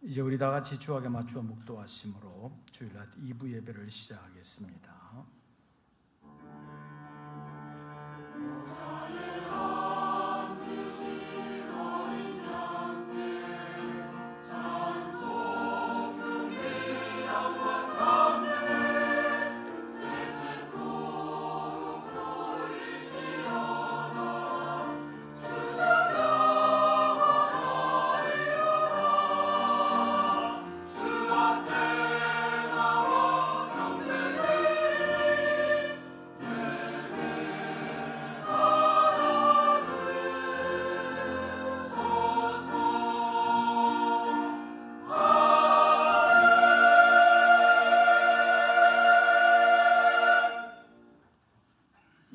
이제 우리 다 같이 주악에 맞추어 묵도하심으로 주일날 2부 예배를 시작하겠습니다.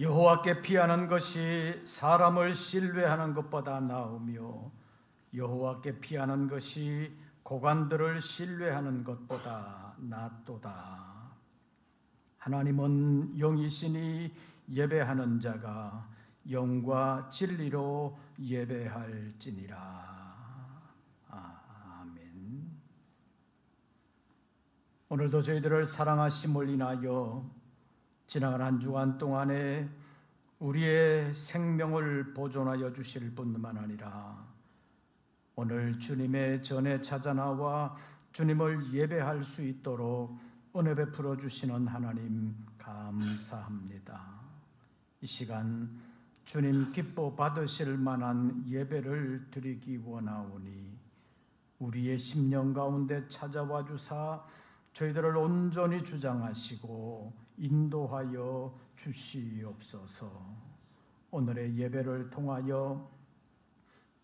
여호와께 피하는 것이 사람을 신뢰하는 것보다 나으며 여호와께 피하는 것이 고관들을 신뢰하는 것보다 낫도다. 하나님은 영이시니 예배하는 자가 영과 진리로 예배할지니라. 아멘. 오늘도 저희들을 사랑하심을 인하여 지나간 한 주간 동안에 우리의 생명을 보존하여 주실 뿐만 아니라 오늘 주님의 전에 찾아나와 주님을 예배할 수 있도록 은혜 베풀어 주시는 하나님 감사합니다. 이 시간 주님 기뻐 받으실 만한 예배를 드리기 원하오니 우리의 심령 가운데 찾아와 주사 저희들을 온전히 주장하시고 인도하여 주시옵소서. 오늘의 예배를 통하여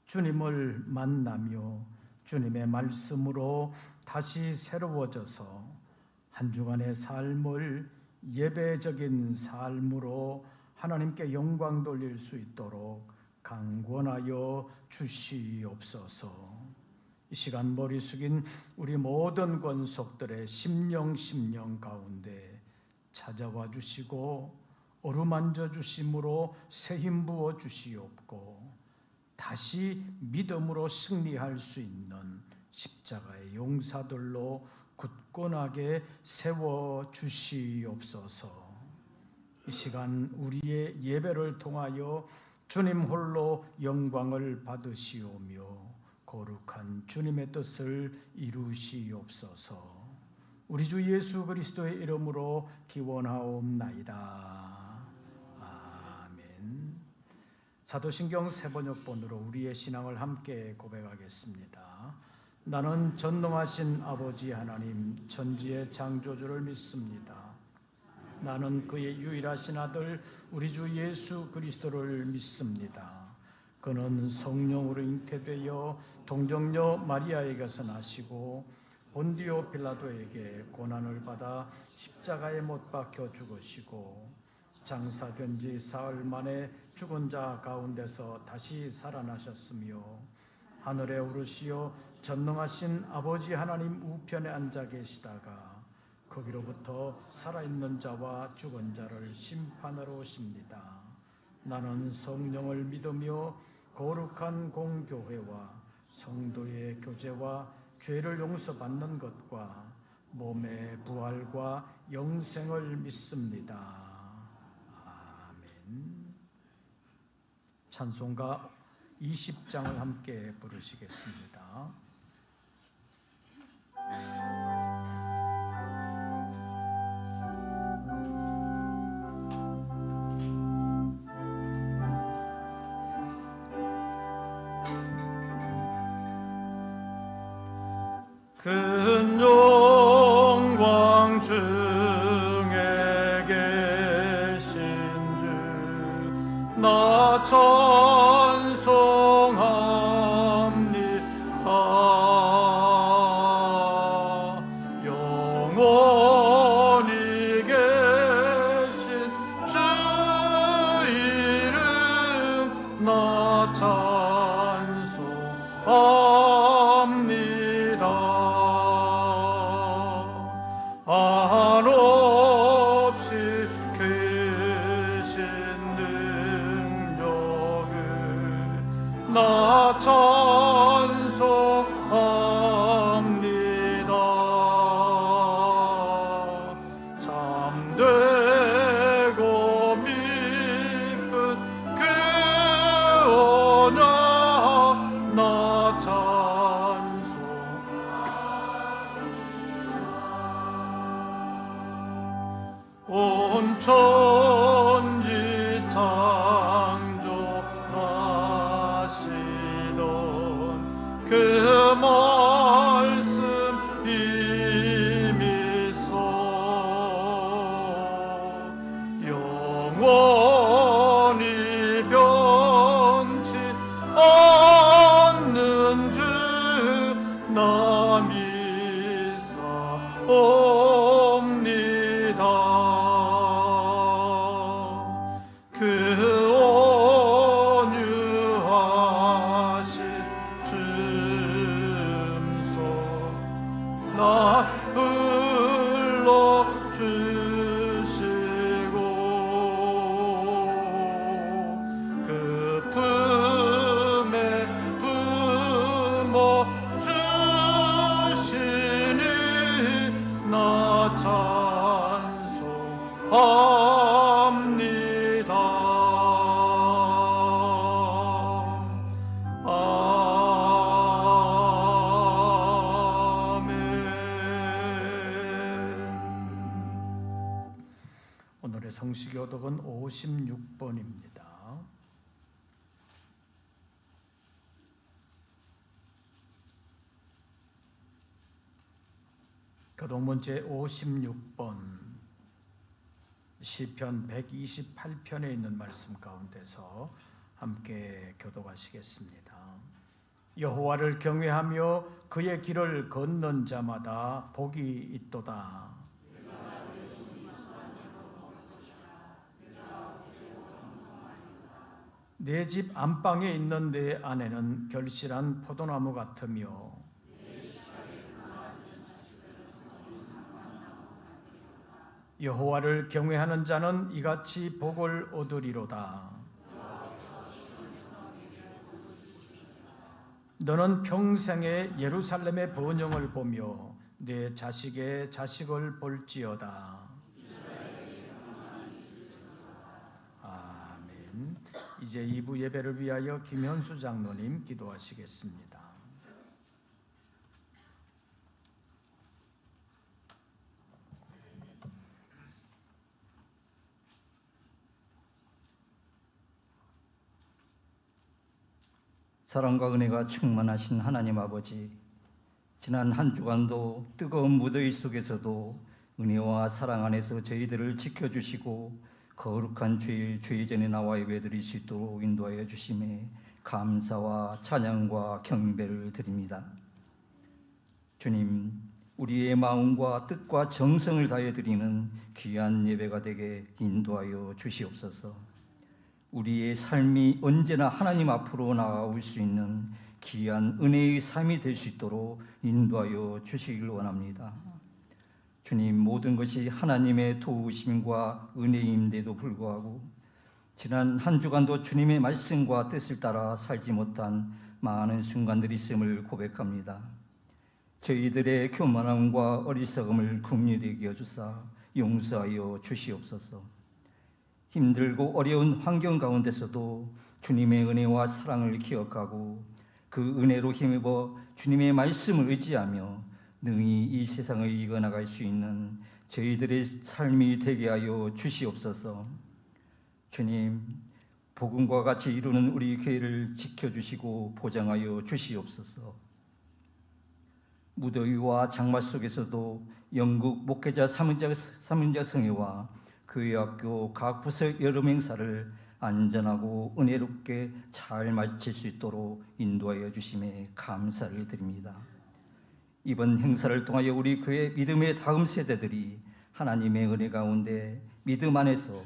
주님을 만나며 주님의 말씀으로 다시 새로워져서 한 주간의 삶을 예배적인 삶으로 하나님께 영광 돌릴 수 있도록 강권하여 주시옵소서. 이 시간 머리 숙인 우리 모든 권속들의 심령 가운데 찾아와 주시고 어루만져 주심으로 새 힘 부어 주시옵고 다시 믿음으로 승리할 수 있는 십자가의 용사들로 굳건하게 세워 주시옵소서. 이 시간 우리의 예배를 통하여 주님 홀로 영광을 받으시오며 거룩한 주님의 뜻을 이루시옵소서. 우리 주 예수 그리스도의 이름으로 기원하옵나이다. 아멘. 사도신경 세번역본으로 우리의 신앙을 함께 고백하겠습니다. 나는 전능하신 아버지 하나님 천지의 창조주를 믿습니다. 나는 그의 유일하신 아들 우리 주 예수 그리스도를 믿습니다. 그는 성령으로 잉태되어 동정녀 마리아에게서 나시고 본디오 빌라도에게 고난을 받아 십자가에 못 박혀 죽으시고 장사된 지 사흘 만에 죽은 자 가운데서 다시 살아나셨으며 하늘에 오르시어 전능하신 아버지 하나님 우편에 앉아 계시다가 거기로부터 살아있는 자와 죽은 자를 심판하러 오십니다. 나는 성령을 믿으며 거룩한 공교회와 성도의 교제와 죄를 용서받는 것과 몸의 부활과 영생을 믿습니다. 아멘. 찬송가 20장을 함께 부르시겠습니다. 큰 영광 중에 계신 주 나 찬송합니다. 영원히 계신 주 이름 나 찬송합니다. 한없이 크신 능력을 나 찬송합니다. 온 천지 창조하시던 그 말씀 이미소 영원히 변치 않는 주 나 믿사옵니다. 그 온유하신 줌소 나 불러주시고 그 품에 품어 주시니 나 찬송합니다. 오늘의 성시교독은 56번입니다. 교독문제 56번 시편 128편에 있는 말씀 가운데서 함께 교독하시겠습니다. 여호와를 경외하며 그의 길을 걷는 자마다 복이 있도다. 내 집 안방에 있는 내 아내는 결실한 포도나무 같으며 여호와를 경외하는 자는 이같이 복을 얻으리로다. 너는 평생에 예루살렘의 번영을 보며 내 자식의 자식을 볼지어다. 아멘. 이제 2부 예배를 위하여 김현수 장로님 기도하시겠습니다. 사랑과 은혜가 충만하신 하나님 아버지, 지난 한 주간도 뜨거운 무더위 속에서도 은혜와 사랑 안에서 저희들을 지켜주시고 거룩한 주일 주의전에 나와 예배드릴 수 있도록 인도하여 주심에 감사와 찬양과 경배를 드립니다. 주님, 우리의 마음과 뜻과 정성을 다해 드리는 귀한 예배가 되게 인도하여 주시옵소서. 우리의 삶이 언제나 하나님 앞으로 나아올 수 있는 귀한 은혜의 삶이 될 수 있도록 인도하여 주시길 원합니다. 주님, 모든 것이 하나님의 도우심과 은혜임에도 불구하고 지난 한 주간도 주님의 말씀과 뜻을 따라 살지 못한 많은 순간들이 있음을 고백합니다. 저희들의 교만함과 어리석음을 긍휼히 여기어주사 용서하여 주시옵소서. 힘들고 어려운 환경 가운데서도 주님의 은혜와 사랑을 기억하고 그 은혜로 힘입어 주님의 말씀을 의지하며 능히 이 세상을 이겨나갈 수 있는 저희들의 삶이 되게 하여 주시옵소서. 주님, 복음과 같이 이루는 우리 교회를 지켜주시고 보장하여 주시옵소서. 무더위와 장마 속에서도 영국 목회자 삼인자 성회와 교회학교 각 부서 여름 행사를 안전하고 은혜롭게 잘 마칠 수 있도록 인도하여 주심에 감사를 드립니다. 이번 행사를 통하여 우리 교회 믿음의 다음 세대들이 하나님의 은혜 가운데 믿음 안에서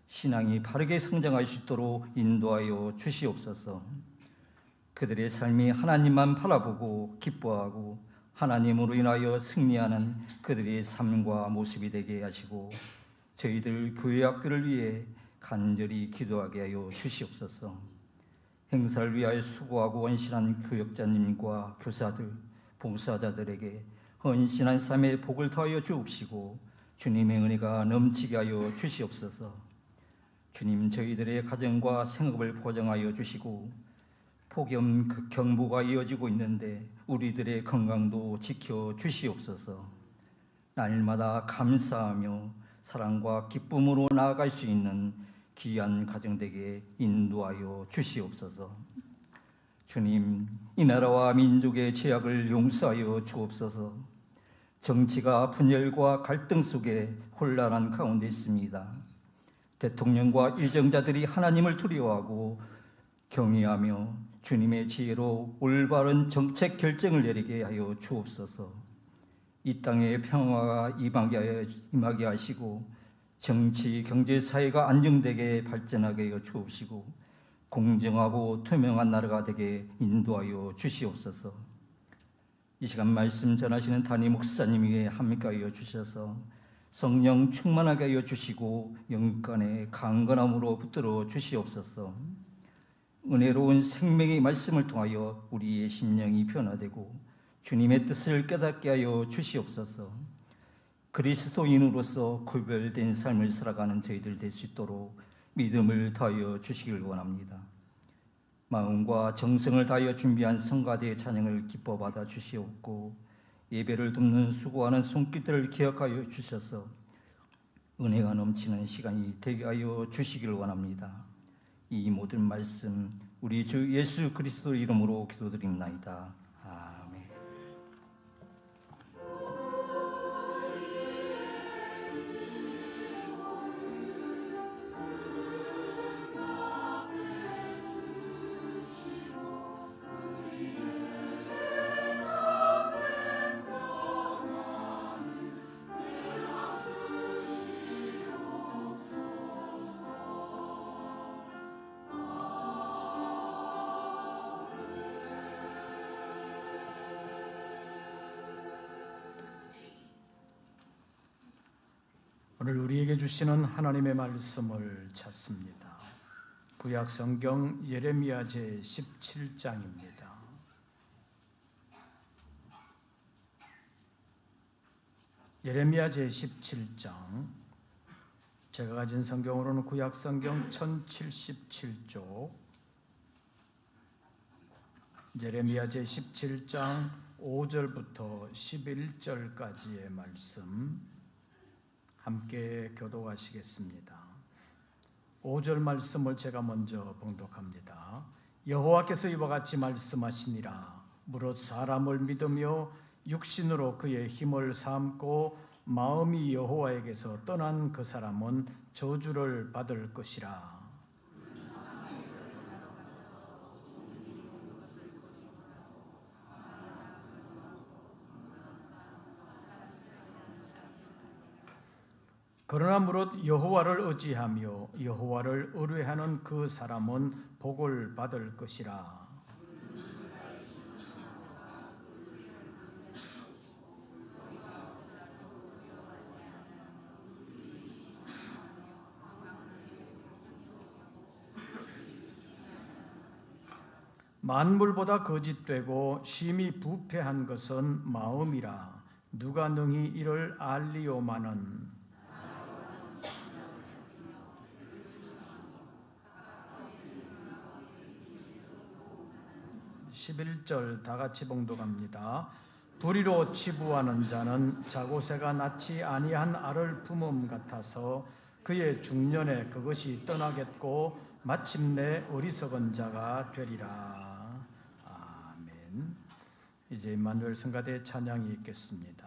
신앙이 바르게 성장할 수 있도록 인도하여 주시옵소서. 그들의 삶이 하나님만 바라보고 기뻐하고 하나님으로 인하여 승리하는 그들의 삶과 모습이 되게 하시고 저희들 교회 학교를 위해 간절히 기도하게 하여 주시옵소서. 행사를 위하여 수고하고 헌신한 교역자님과 교사들, 봉사자들에게 헌신한 삶의 복을 더하여 주옵시고 주님의 은혜가 넘치게 하여 주시옵소서. 주님, 저희들의 가정과 생업을 보장하여 주시고 폭염 경보가 이어지고 있는데 우리들의 건강도 지켜 주시옵소서. 날마다 감사하며 사랑과 기쁨으로 나아갈 수 있는 귀한 가정 되게 인도하여 주시옵소서. 주님, 이 나라와 민족의 죄악을 용서하여 주옵소서. 정치가 분열과 갈등 속에 혼란한 가운데 있습니다. 대통령과 일정자들이 하나님을 두려워하고 경외하며 주님의 지혜로 올바른 정책 결정을 내리게 하여 주옵소서. 이 땅에 평화가 임하게 하시고 정치, 경제, 사회가 안정되게 발전하게 하여 주옵시고 공정하고 투명한 나라가 되게 인도하여 주시옵소서. 이 시간 말씀 전하시는 담임 목사님 위에 함께하여 주셔서 성령 충만하게 하여 주시고 영간의 강건함으로 붙들어 주시옵소서. 은혜로운 생명의 말씀을 통하여 우리의 심령이 변화되고 주님의 뜻을 깨닫게 하여 주시옵소서. 그리스도인으로서 구별된 삶을 살아가는 저희들 될 수 있도록 믿음을 다하여 주시길 원합니다. 마음과 정성을 다하여 준비한 성가대의 찬양을 기뻐 받아 주시옵고 예배를 돕는 수고하는 손길들을 기억하여 주셔서 은혜가 넘치는 시간이 되게 하여 주시길 원합니다. 이 모든 말씀 우리 주 예수 그리스도 이름으로 기도드립나이다. 아멘. 오늘 우리에게 주시는 하나님의 말씀을 찾습니다. 구약 성경 예레미야 제 17장입니다. 예레미야 제 17장, 제가 가진 성경으로는 구약 성경 1077쪽, 예레미야 제 17장 5절부터 11절까지의 말씀 함께 교독하시겠습니다. 5절 말씀을 제가 먼저 봉독합니다. 여호와께서 이와 같이 말씀하시니라. 무릇 사람을 믿으며 육신으로 그의 힘을 삼고 마음이 여호와에게서 떠난 그 사람은 저주를 받을 것이라. 그러나 무릇 여호와를 의지하며 여호와를 의뢰하는 그 사람은 복을 받을 것이라. 만물보다 거짓되고 심히 부패한 것은 마음이라. 누가 능히 이를 알리오마는. 11절 다 같이 봉독합니다. 불의로 치부하는 자는 자고새가 낳지 아니한 알을 품음 같아서 그의 중년에 그것이 떠나겠고 마침내 어리석은 자가 되리라. 아멘. 이제 임마누엘 성가대 찬양이 있겠습니다.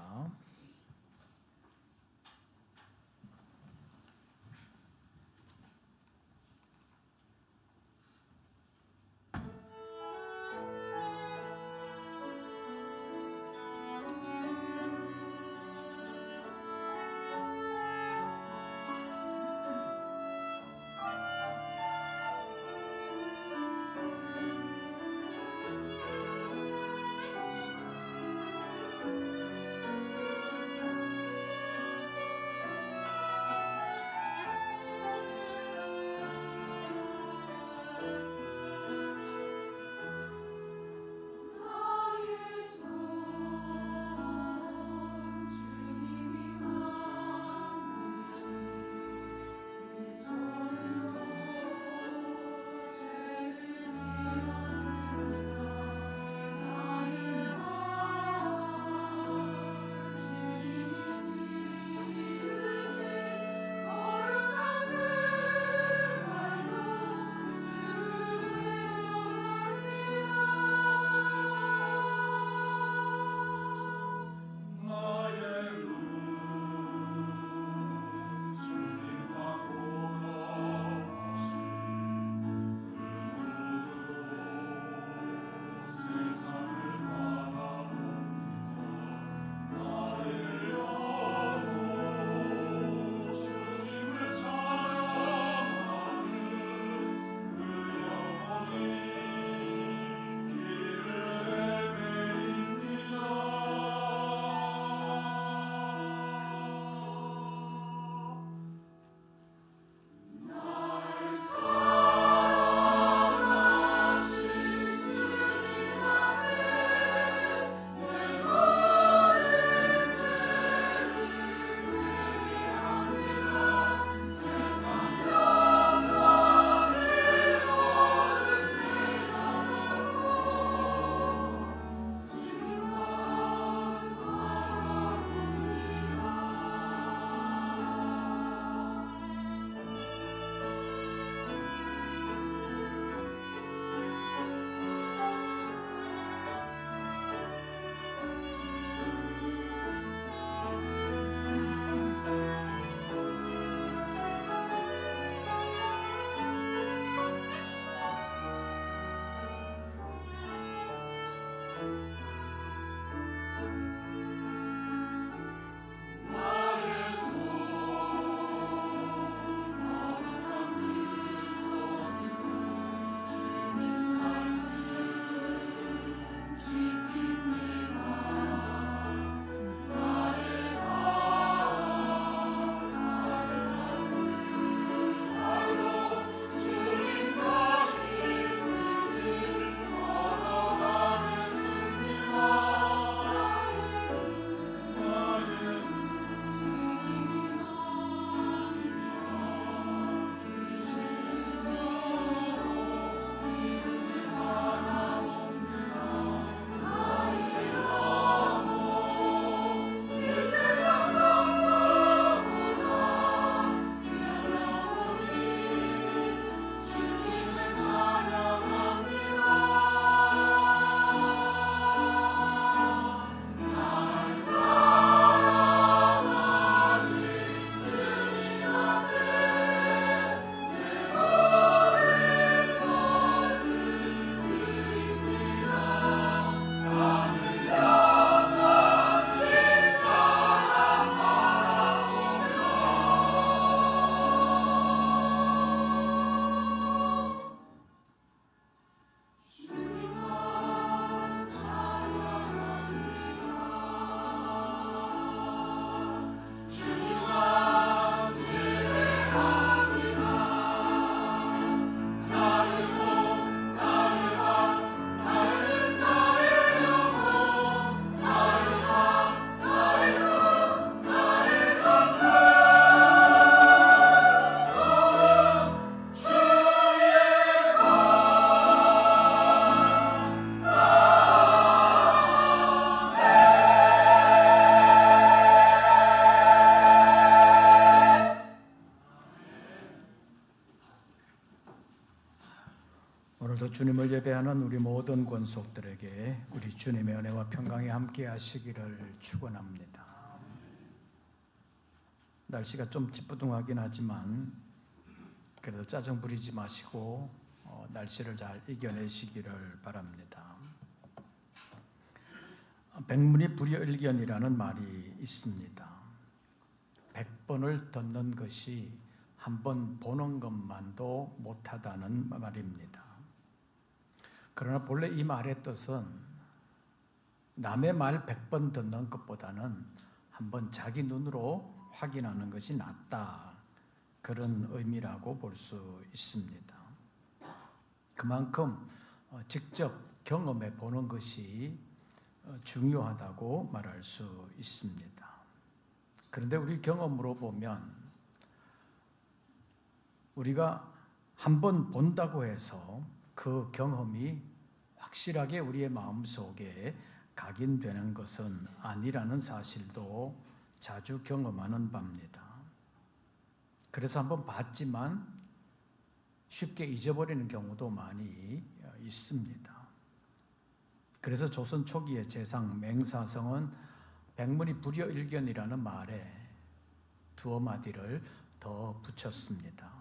오늘도 주님을 예배하는 우리 모든 권속들에게 우리 주님의 은혜와 평강이 함께 하시기를 축원합니다. 날씨가 좀 찌뿌둥하긴 하지만 그래도 짜증 부리지 마시고 날씨를 잘 이겨내시기를 바랍니다. 백문이 불여일견이라는 말이 있습니다. 100번을 듣는 것이 한 번 보는 것만도 못하다는 말입니다. 그러나 본래 이 말의 뜻은 남의 말 100번 듣는 것보다는 한번 자기 눈으로 확인하는 것이 낫다, 그런 의미라고 볼 수 있습니다. 그만큼 직접 경험해 보는 것이 중요하다고 말할 수 있습니다. 그런데 우리 경험으로 보면 우리가 한번 본다고 해서 그 경험이 확실하게 우리의 마음속에 각인되는 것은 아니라는 사실도 자주 경험하는 바입니다. 그래서 한번 봤지만 쉽게 잊어버리는 경우도 많이 있습니다. 그래서 조선 초기의 재상 맹사성은 백문이 불여일견이라는 말에 두어 마디를 더 붙였습니다.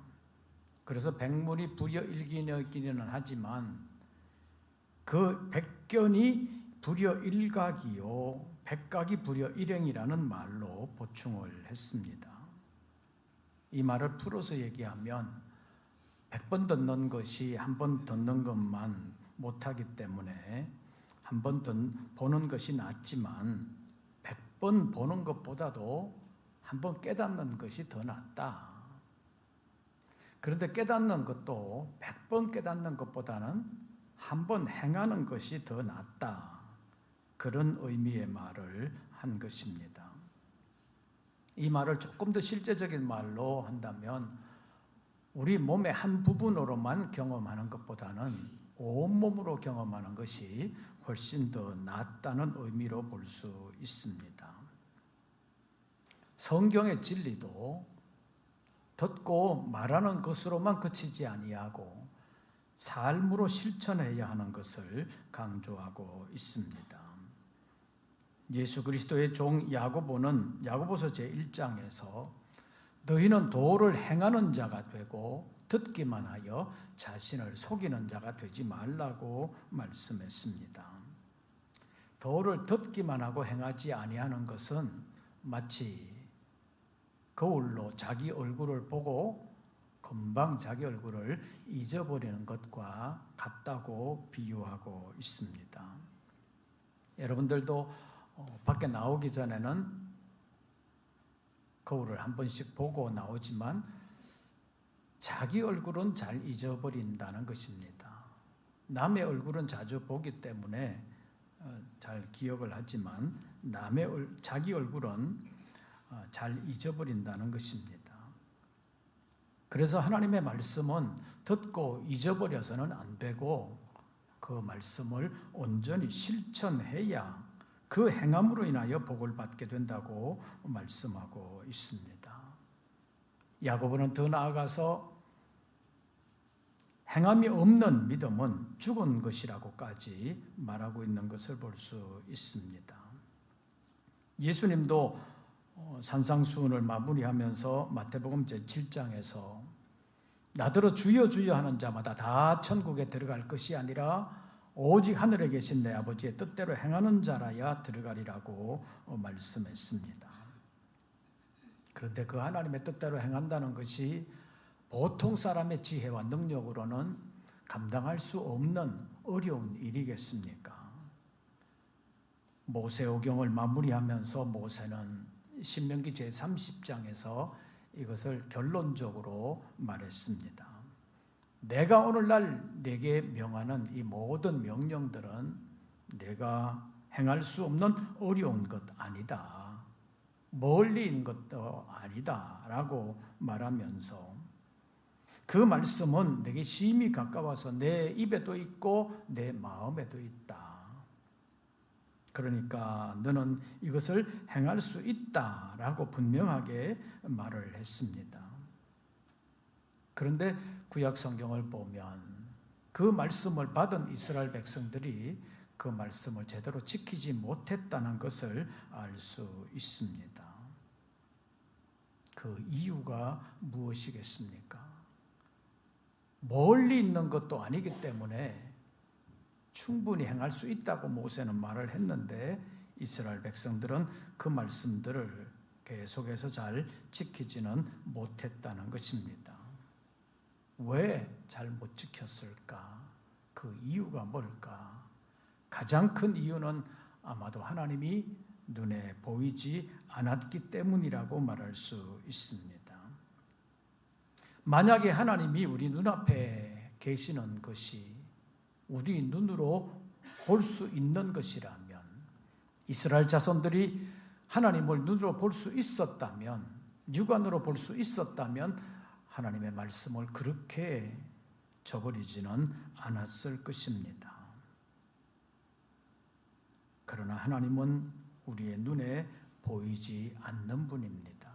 그래서 백문이 불여일견이기는 하지만 그 백견이 불여일각이요 백각이 불여일행이라는 말로 보충을 했습니다. 이 말을 풀어서 얘기하면 100번 듣는 것이 한 번 듣는 것만 못하기 때문에 한 번 보는 것이 낫지만 100번 보는 것보다도 한 번 깨닫는 것이 더 낫다. 그런데 깨닫는 것도 100번 깨닫는 것보다는 한 번 행하는 것이 더 낫다. 그런 의미의 말을 한 것입니다. 이 말을 조금 더 실제적인 말로 한다면 우리 몸의 한 부분으로만 경험하는 것보다는 온몸으로 경험하는 것이 훨씬 더 낫다는 의미로 볼 수 있습니다. 성경의 진리도 듣고 말하는 것으로만 그치지 아니하고 삶으로 실천해야 하는 것을 강조하고 있습니다. 예수 그리스도의 종 야고보는 야고보서 제1장에서 너희는 도를 행하는 자가 되고 듣기만 하여 자신을 속이는 자가 되지 말라고 말씀했습니다. 도를 듣기만 하고 행하지 아니하는 것은 마치 거울로 자기 얼굴을 보고 금방 자기 얼굴을 잊어버리는 것과 같다고 비유하고 있습니다. 여러분들도 밖에 나오기 전에는 거울을 한 번씩 보고 나오지만 자기 얼굴은 잘 잊어버린다는 것입니다. 남의 얼굴은 자주 보기 때문에 잘 기억을 하지만 자기 얼굴은 잘 잊어버린다는 것입니다. 그래서 하나님의 말씀은 듣고 잊어버려서는 안 되고 그 말씀을 온전히 실천해야 그 행함으로 인하여 복을 받게 된다고 말씀하고 있습니다. 야고보는 더 나아가서 행함이 없는 믿음은 죽은 것이라고까지 말하고 있는 것을 볼 수 있습니다. 예수님도 산상수훈을 마무리하면서 마태복음 제7장에서 나더러 주여 주여 하는 자마다 다 천국에 들어갈 것이 아니라 오직 하늘에 계신 내 아버지의 뜻대로 행하는 자라야 들어가리라고 말씀했습니다. 그런데 그 하나님의 뜻대로 행한다는 것이 보통 사람의 지혜와 능력으로는 감당할 수 없는 어려운 일이겠습니까? 모세오경을 마무리하면서 모세는 신명기 제30장에서 이것을 결론적으로 말했습니다. 내가 오늘날 내게 명하는 이 모든 명령들은 내가 행할 수 없는 어려운 것 아니다. 멀리 있는 것도 아니다. 라고 말하면서 그 말씀은 내게 심히 가까워서 내 입에도 있고 내 마음에도 있다. 그러니까 너는 이것을 행할 수 있다라고 분명하게 말을 했습니다. 그런데 구약 성경을 보면 그 말씀을 받은 이스라엘 백성들이 그 말씀을 제대로 지키지 못했다는 것을 알 수 있습니다. 그 이유가 무엇이겠습니까? 멀리 있는 것도 아니기 때문에 충분히 행할 수 있다고 모세는 말을 했는데 이스라엘 백성들은 그 말씀들을 계속해서 잘 지키지는 못했다는 것입니다. 왜 잘 못 지켰을까? 그 이유가 뭘까? 가장 큰 이유는 아마도 하나님이 눈에 보이지 않았기 때문이라고 말할 수 있습니다. 만약에 하나님이 우리 눈앞에 계시는 것이 우리 눈으로 볼 수 있는 것이라면, 이스라엘 자손들이 하나님을 눈으로 볼 수 있었다면, 육안으로 볼 수 있었다면 하나님의 말씀을 그렇게 저버리지는 않았을 것입니다. 그러나 하나님은 우리의 눈에 보이지 않는 분입니다.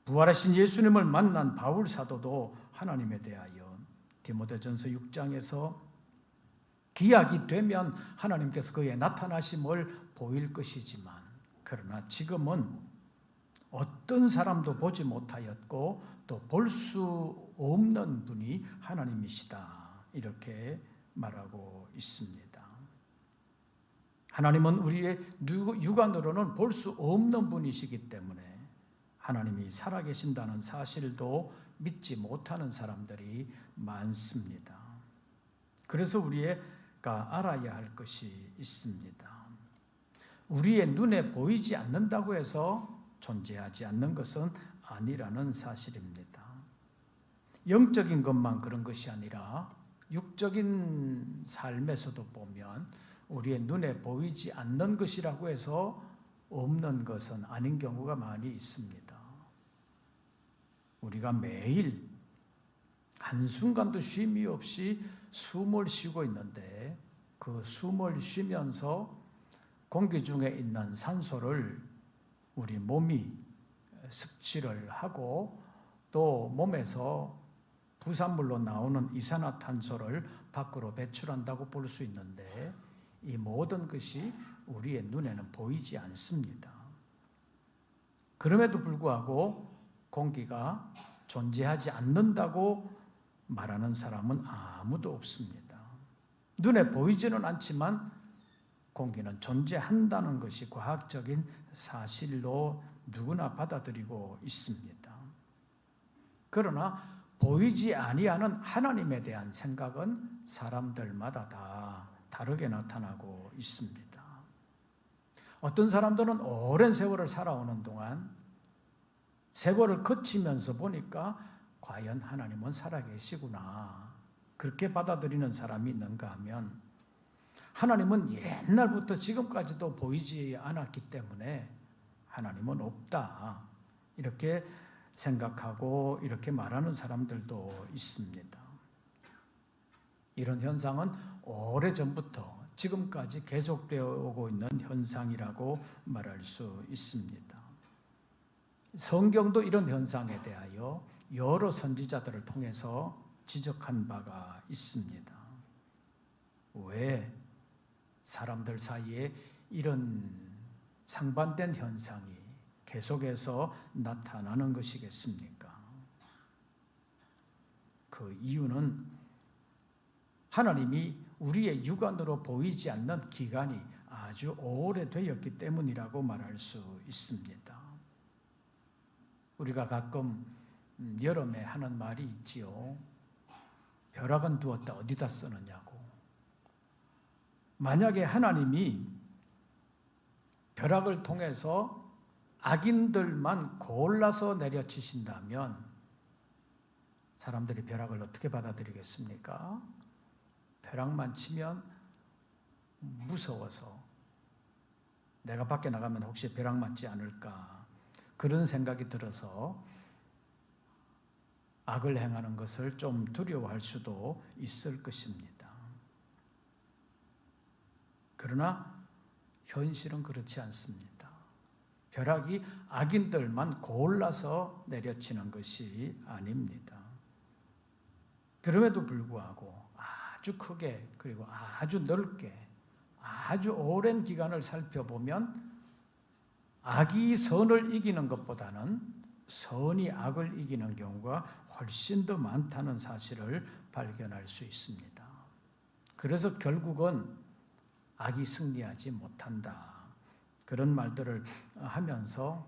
부활하신 예수님을 만난 바울 사도도 하나님에 대하여 디모데전서 6장에서 기약이 되면 하나님께서 그의 나타나심을 보일 것이지만, 그러나 지금은 어떤 사람도 보지 못하였고 또 볼 수 없는 분이 하나님이시다, 이렇게 말하고 있습니다. 하나님은 우리의 육안으로는 볼 수 없는 분이시기 때문에 하나님이 살아계신다는 사실도 믿지 못하는 사람들이 많습니다. 그래서 우리가 알아야 할 것이 있습니다. 우리의 눈에 보이지 않는다고 해서 존재하지 않는 것은 아니라는 사실입니다. 영적인 것만 그런 것이 아니라 육적인 삶에서도 보면 우리의 눈에 보이지 않는 것이라고 해서 없는 것은 아닌 경우가 많이 있습니다. 우리가 매일 한순간도 쉼이 없이 숨을 쉬고 있는데 그 숨을 쉬면서 공기 중에 있는 산소를 우리 몸이 섭취를 하고 또 몸에서 부산물로 나오는 이산화탄소를 밖으로 배출한다고 볼 수 있는데 이 모든 것이 우리의 눈에는 보이지 않습니다. 그럼에도 불구하고 공기가 존재하지 않는다고 말하는 사람은 아무도 없습니다. 눈에 보이지는 않지만 공기는 존재한다는 것이 과학적인 사실로 누구나 받아들이고 있습니다. 그러나 보이지 아니하는 하나님에 대한 생각은 사람들마다 다 다르게 나타나고 있습니다. 어떤 사람들은 오랜 세월을 살아오는 동안 세월을 거치면서 보니까 과연 하나님은 살아계시구나, 그렇게 받아들이는 사람이 있는가 하면, 하나님은 옛날부터 지금까지도 보이지 않았기 때문에 하나님은 없다, 이렇게 생각하고 이렇게 말하는 사람들도 있습니다. 이런 현상은 오래전부터 지금까지 계속되어 오고 있는 현상이라고 말할 수 있습니다. 성경도 이런 현상에 대하여 여러 선지자들을 통해서 지적한 바가 있습니다. 왜 사람들 사이에 이런 상반된 현상이 계속해서 나타나는 것이겠습니까? 그 이유는 하나님이 우리의 육안으로 보이지 않는 기간이 아주 오래되었기 때문이라고 말할 수 있습니다. 우리가 가끔 여름에 하는 말이 있지요. 벼락은 두었다 어디다 쓰느냐고. 만약에 하나님이 벼락을 통해서 악인들만 골라서 내려치신다면 사람들이 벼락을 어떻게 받아들이겠습니까? 벼락만 치면 무서워서 내가 밖에 나가면 혹시 벼락 맞지 않을까, 그런 생각이 들어서 악을 행하는 것을 좀 두려워할 수도 있을 것입니다. 그러나 현실은 그렇지 않습니다. 벼락이 악인들만 골라서 내려치는 것이 아닙니다. 그럼에도 불구하고 아주 크게 그리고 아주 넓게 아주 오랜 기간을 살펴보면 악이 선을 이기는 것보다는 선이 악을 이기는 경우가 훨씬 더 많다는 사실을 발견할 수 있습니다. 그래서 결국은 악이 승리하지 못한다. 그런 말들을 하면서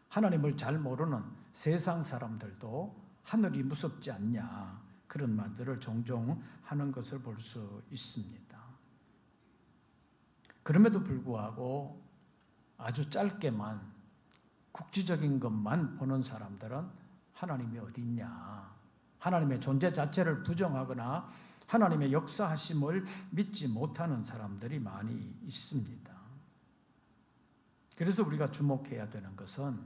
하나님을 잘 모르는 세상 사람들도 하늘이 무섭지 않냐 그런 말들을 종종 하는 것을 볼 수 있습니다. 그럼에도 불구하고 아주 짧게만 국지적인 것만 보는 사람들은 하나님이 어디 있냐, 하나님의 존재 자체를 부정하거나 하나님의 역사하심을 믿지 못하는 사람들이 많이 있습니다. 그래서 우리가 주목해야 되는 것은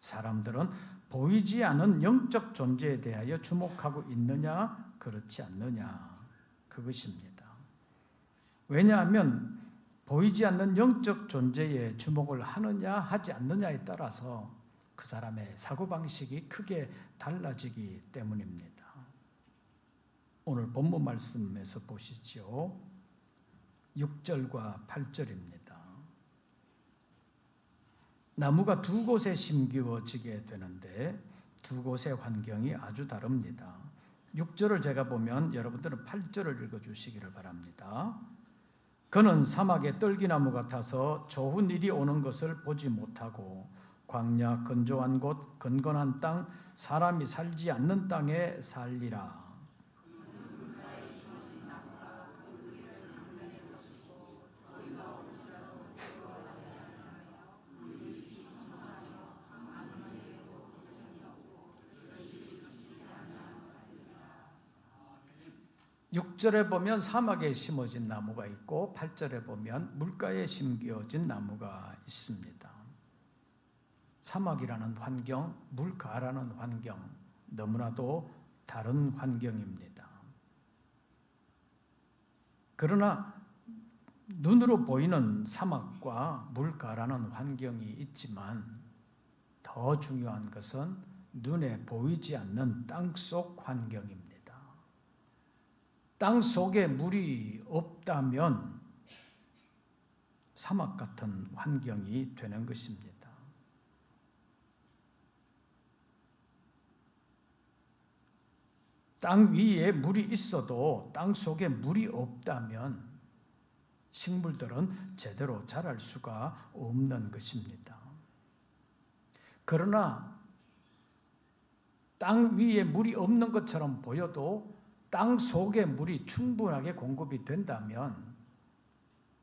사람들은 보이지 않은 영적 존재에 대하여 주목하고 있느냐 그렇지 않느냐 그것입니다. 왜냐하면 보이지 않는 영적 존재에 주목을 하느냐 하지 않느냐에 따라서 그 사람의 사고방식이 크게 달라지기 때문입니다. 오늘 본문 말씀에서 보시죠. 6절과 8절입니다. 나무가 두 곳에 심기워지게 되는데 두 곳의 환경이 아주 다릅니다. 6절을 제가 보면 여러분들은 8절을 읽어주시기를 바랍니다. 그는 사막의 떨기나무 같아서 좋은 일이 오는 것을 보지 못하고 광야 건조한 곳 건건한 땅 사람이 살지 않는 땅에 살리라. 6절에 보면 사막에 심어진 나무가 있고 8절에 보면 물가에 심겨진 나무가 있습니다. 사막이라는 환경, 물가라는 환경, 너무나도 다른 환경입니다. 그러나 눈으로 보이는 사막과 물가라는 환경이 있지만 더 중요한 것은 눈에 보이지 않는 땅속 환경입니다. 땅 속에 물이 없다면 사막 같은 환경이 되는 것입니다. 땅 위에 물이 있어도 땅 속에 물이 없다면 식물들은 제대로 자랄 수가 없는 것입니다. 그러나 땅 위에 물이 없는 것처럼 보여도 땅 속에 물이 충분하게 공급이 된다면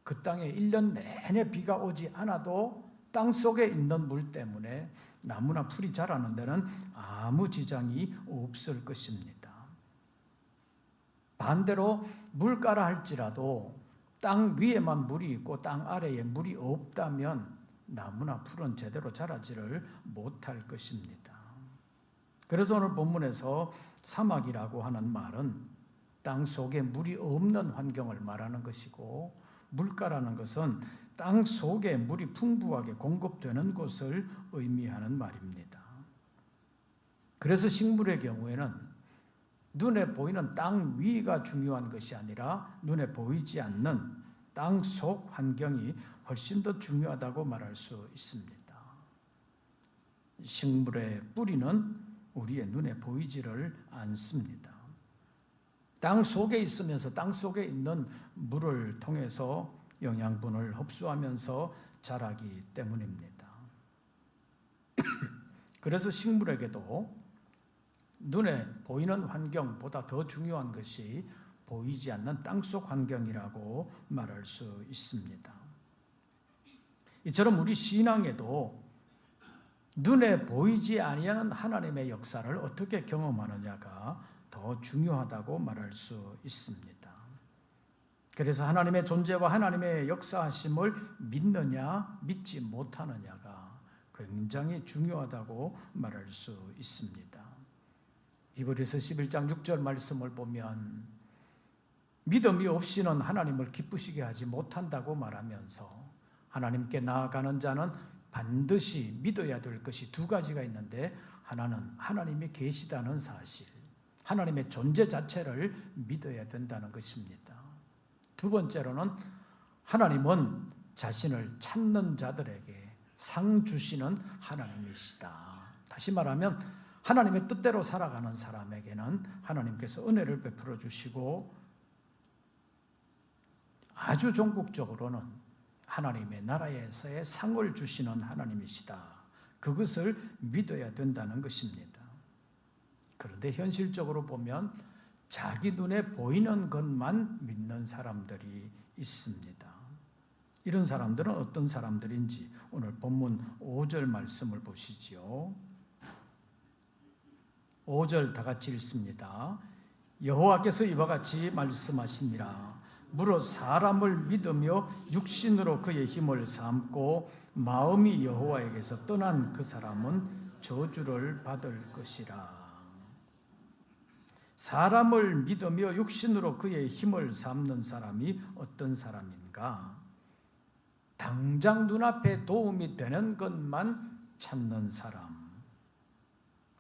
그 땅에 1년 내내 비가 오지 않아도 땅 속에 있는 물 때문에 나무나 풀이 자라는 데는 아무 지장이 없을 것입니다. 반대로 물가라 할지라도 땅 위에만 물이 있고 땅 아래에 물이 없다면 나무나 풀은 제대로 자라지를 못할 것입니다. 그래서 오늘 본문에서 사막이라고 하는 말은 땅 속에 물이 없는 환경을 말하는 것이고 물가라는 것은 땅 속에 물이 풍부하게 공급되는 곳을 의미하는 말입니다. 그래서 식물의 경우에는 눈에 보이는 땅 위가 중요한 것이 아니라 눈에 보이지 않는 땅 속 환경이 훨씬 더 중요하다고 말할 수 있습니다. 식물의 뿌리는 우리의 눈에 보이지를 않습니다. 땅 속에 있으면서 땅 속에 있는 물을 통해서 영양분을 흡수하면서 자라기 때문입니다. 그래서 식물에게도 눈에 보이는 환경보다 더 중요한 것이 보이지 않는 땅속 환경이라고 말할 수 있습니다. 이처럼 우리 신앙에도 눈에 보이지 아니하는 하나님의 역사를 어떻게 경험하느냐가 더 중요하다고 말할 수 있습니다. 그래서 하나님의 존재와 하나님의 역사하심을 믿느냐 믿지 못하느냐가 굉장히 중요하다고 말할 수 있습니다. 히브리서 11장 6절 말씀을 보면 믿음이 없이는 하나님을 기쁘시게 하지 못한다고 말하면서 하나님께 나아가는 자는 반드시 믿어야 될 것이 두 가지가 있는데 하나는 하나님이 계시다는 사실, 하나님의 존재 자체를 믿어야 된다는 것입니다. 두 번째로는 하나님은 자신을 찾는 자들에게 상 주시는 하나님이시다. 다시 말하면 하나님의 뜻대로 살아가는 사람에게는 하나님께서 은혜를 베풀어 주시고 아주 종국적으로는 하나님의 나라에서의 상을 주시는 하나님이시다. 그것을 믿어야 된다는 것입니다. 그런데 현실적으로 보면 자기 눈에 보이는 것만 믿는 사람들이 있습니다. 이런 사람들은 어떤 사람들인지 오늘 본문 5절 말씀을 보시지요. 5절 다 같이 읽습니다. 여호와께서 이와 같이 말씀하시니라. 무릇 사람을 믿으며 육신으로 그의 힘을 삼고 마음이 여호와에게서 떠난 그 사람은 저주를 받을 것이라. 사람을 믿으며 육신으로 그의 힘을 삼는 사람이 어떤 사람인가? 당장 눈앞에 도움이 되는 것만 찾는 사람.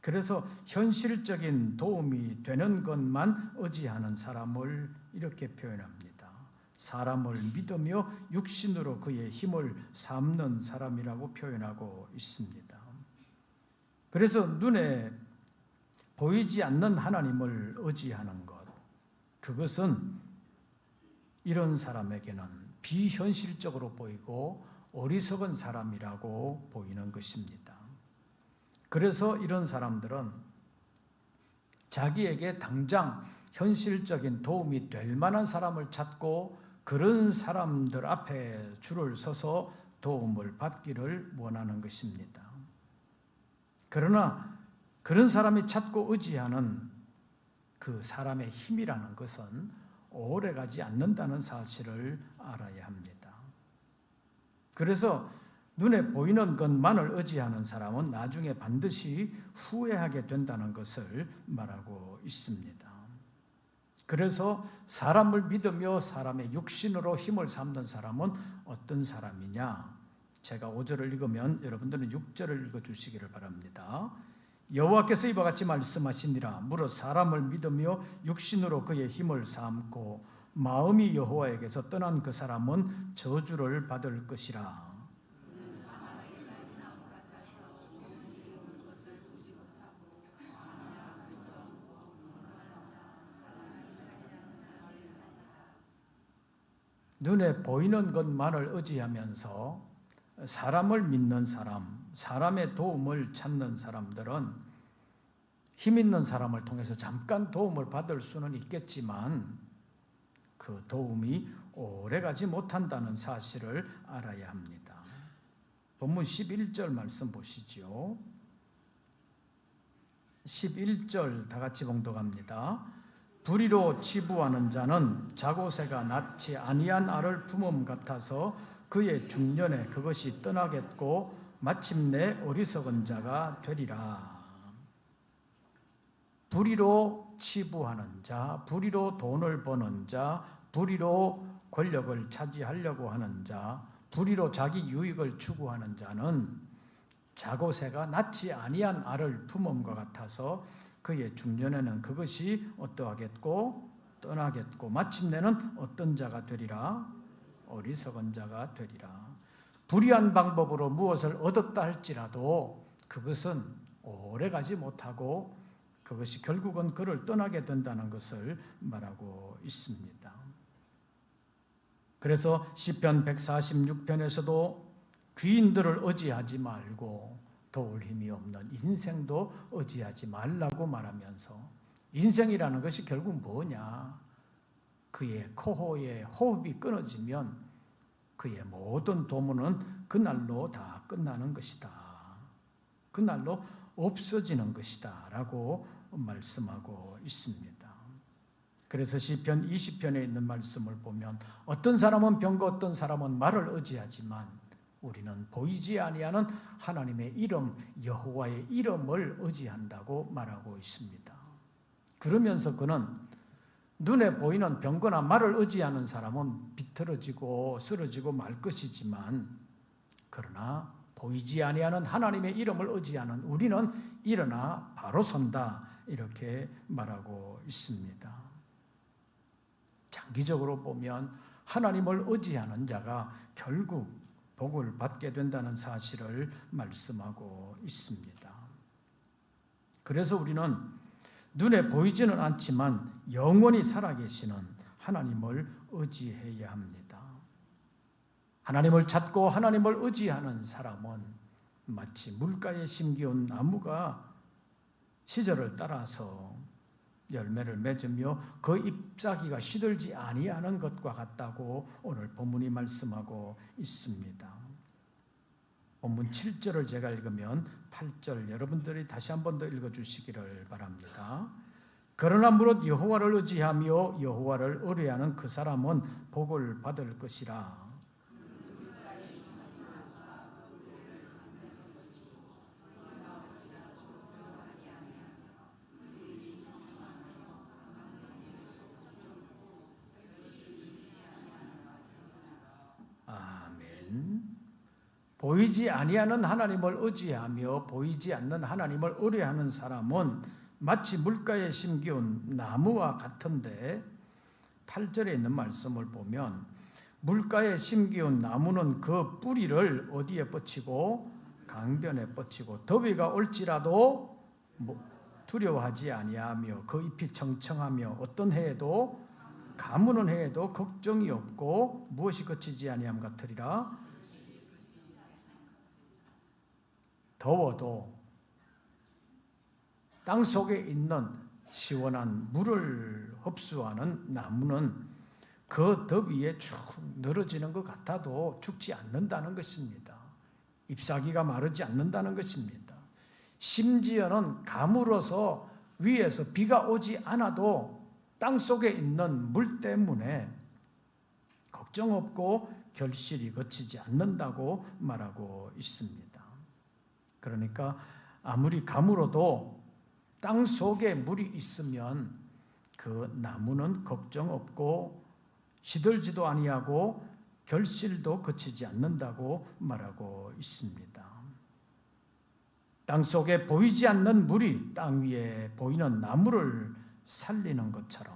그래서 현실적인 도움이 되는 것만 의지하는 사람을 이렇게 표현합니다. 사람을 믿으며 육신으로 그의 힘을 삼는 사람이라고 표현하고 있습니다. 그래서 눈에 보이지 않는 하나님을 의지하는 것, 그것은 이런 사람에게는 비현실적으로 보이고 어리석은 사람이라고 보이는 것입니다. 그래서 이런 사람들은 자기에게 당장 현실적인 도움이 될 만한 사람을 찾고 그런 사람들 앞에 줄을 서서 도움을 받기를 원하는 것입니다. 그러나 그런 사람이 찾고 의지하는 그 사람의 힘이라는 것은 오래가지 않는다는 사실을 알아야 합니다. 그래서 눈에 보이는 것만을 의지하는 사람은 나중에 반드시 후회하게 된다는 것을 말하고 있습니다. 그래서 사람을 믿으며 사람의 육신으로 힘을 삼는 사람은 어떤 사람이냐? 제가 5절을 읽으면 여러분들은 6절을 읽어주시기를 바랍니다. 여호와께서 이와 같이 말씀하시니라. 무릇 사람을 믿으며 육신으로 그의 힘을 삼고 마음이 여호와에게서 떠난 그 사람은 저주를 받을 것이라. 눈에 보이는 것만을 의지하면서 사람을 믿는 사람, 사람의 도움을 찾는 사람들은 힘 있는 사람을 통해서 잠깐 도움을 받을 수는 있겠지만 그 도움이 오래가지 못한다는 사실을 알아야 합니다. 본문 11절 말씀 보시죠. 11절 다 같이 봉독합니다. 불의로 치부하는 자는 자고새가 낳지 아니한 알을 품음 같아서 그의 중년에 그것이 떠나겠고 마침내 어리석은 자가 되리라. 불의로 치부하는 자, 불의로 돈을 버는 자, 불의로 권력을 차지하려고 하는 자, 불의로 자기 유익을 추구하는 자는 자고새가 낳지 아니한 알을 품음과 같아서 그의 중년에는 그것이 어떠하겠고 떠나겠고 마침내는 어떤 자가 되리라? 어리석은 자가 되리라. 불의한 방법으로 무엇을 얻었다 할지라도 그것은 오래가지 못하고 그것이 결국은 그를 떠나게 된다는 것을 말하고 있습니다. 그래서 시편 146편에서도 귀인들을 의지하지 말고 도울 힘이 없는 인생도 의지하지 말라고 말하면서 인생이라는 것이 결국 뭐냐? 그의 코호의 호흡이 끊어지면 그의 모든 도모는 그날로 다 끝나는 것이다. 그날로 없어지는 것이다 라고 말씀하고 있습니다. 그래서 시편 20편에 있는 말씀을 보면 어떤 사람은 병과 어떤 사람은 말을 의지하지만 우리는 보이지 아니하는 하나님의 이름 여호와의 이름을 의지한다고 말하고 있습니다. 그러면서 그는 눈에 보이는 병거나 말을 의지하는 사람은 비틀어지고 쓰러지고 말 것이지만 그러나 보이지 아니하는 하나님의 이름을 의지하는 우리는 일어나 바로 선다. 이렇게 말하고 있습니다. 장기적으로 보면 하나님을 의지하는 자가 결국 복을 받게 된다는 사실을 말씀하고 있습니다. 그래서 우리는 눈에 보이지는 않지만 영원히 살아계시는 하나님을 의지해야 합니다. 하나님을 찾고 하나님을 의지하는 사람은 마치 물가에 심기운 나무가 시절을 따라서 열매를 맺으며 그 잎사귀가 시들지 아니하는 것과 같다고 오늘 본문이 말씀하고 있습니다. 본문 7절을 제가 읽으면 8절 여러분들이 다시 한 번 더 읽어주시기를 바랍니다. 그러나 무릇 여호와를 의지하며 여호와를 의뢰하는 그 사람은 복을 받을 것이라. 아멘. 보이지 아니하는 하나님을 의지하며 보이지 않는 하나님을 의뢰하는 사람은 마치 물가에 심기운 나무와 같은데 8절에 있는 말씀을 보면 물가에 심기운 나무는 그 뿌리를 어디에 뻗치고 강변에 뻗치고 더위가 올지라도 두려워하지 아니하며 그 잎이 청청하며 어떤 해에도 가무는 해에도 걱정이 없고 무엇이 그치지 아니함 같으리라. 더워도 땅 속에 있는 시원한 물을 흡수하는 나무는 그 더위에 축 늘어지는 것 같아도 죽지 않는다는 것입니다. 잎사귀가 마르지 않는다는 것입니다. 심지어는 가물어서 위에서 비가 오지 않아도 땅 속에 있는 물 때문에 걱정 없고 결실이 거치지 않는다고 말하고 있습니다. 그러니까 아무리 가물어도 땅 속에 물이 있으면 그 나무는 걱정 없고 시들지도 아니하고 결실도 거치지 않는다고 말하고 있습니다. 땅 속에 보이지 않는 물이 땅 위에 보이는 나무를 살리는 것처럼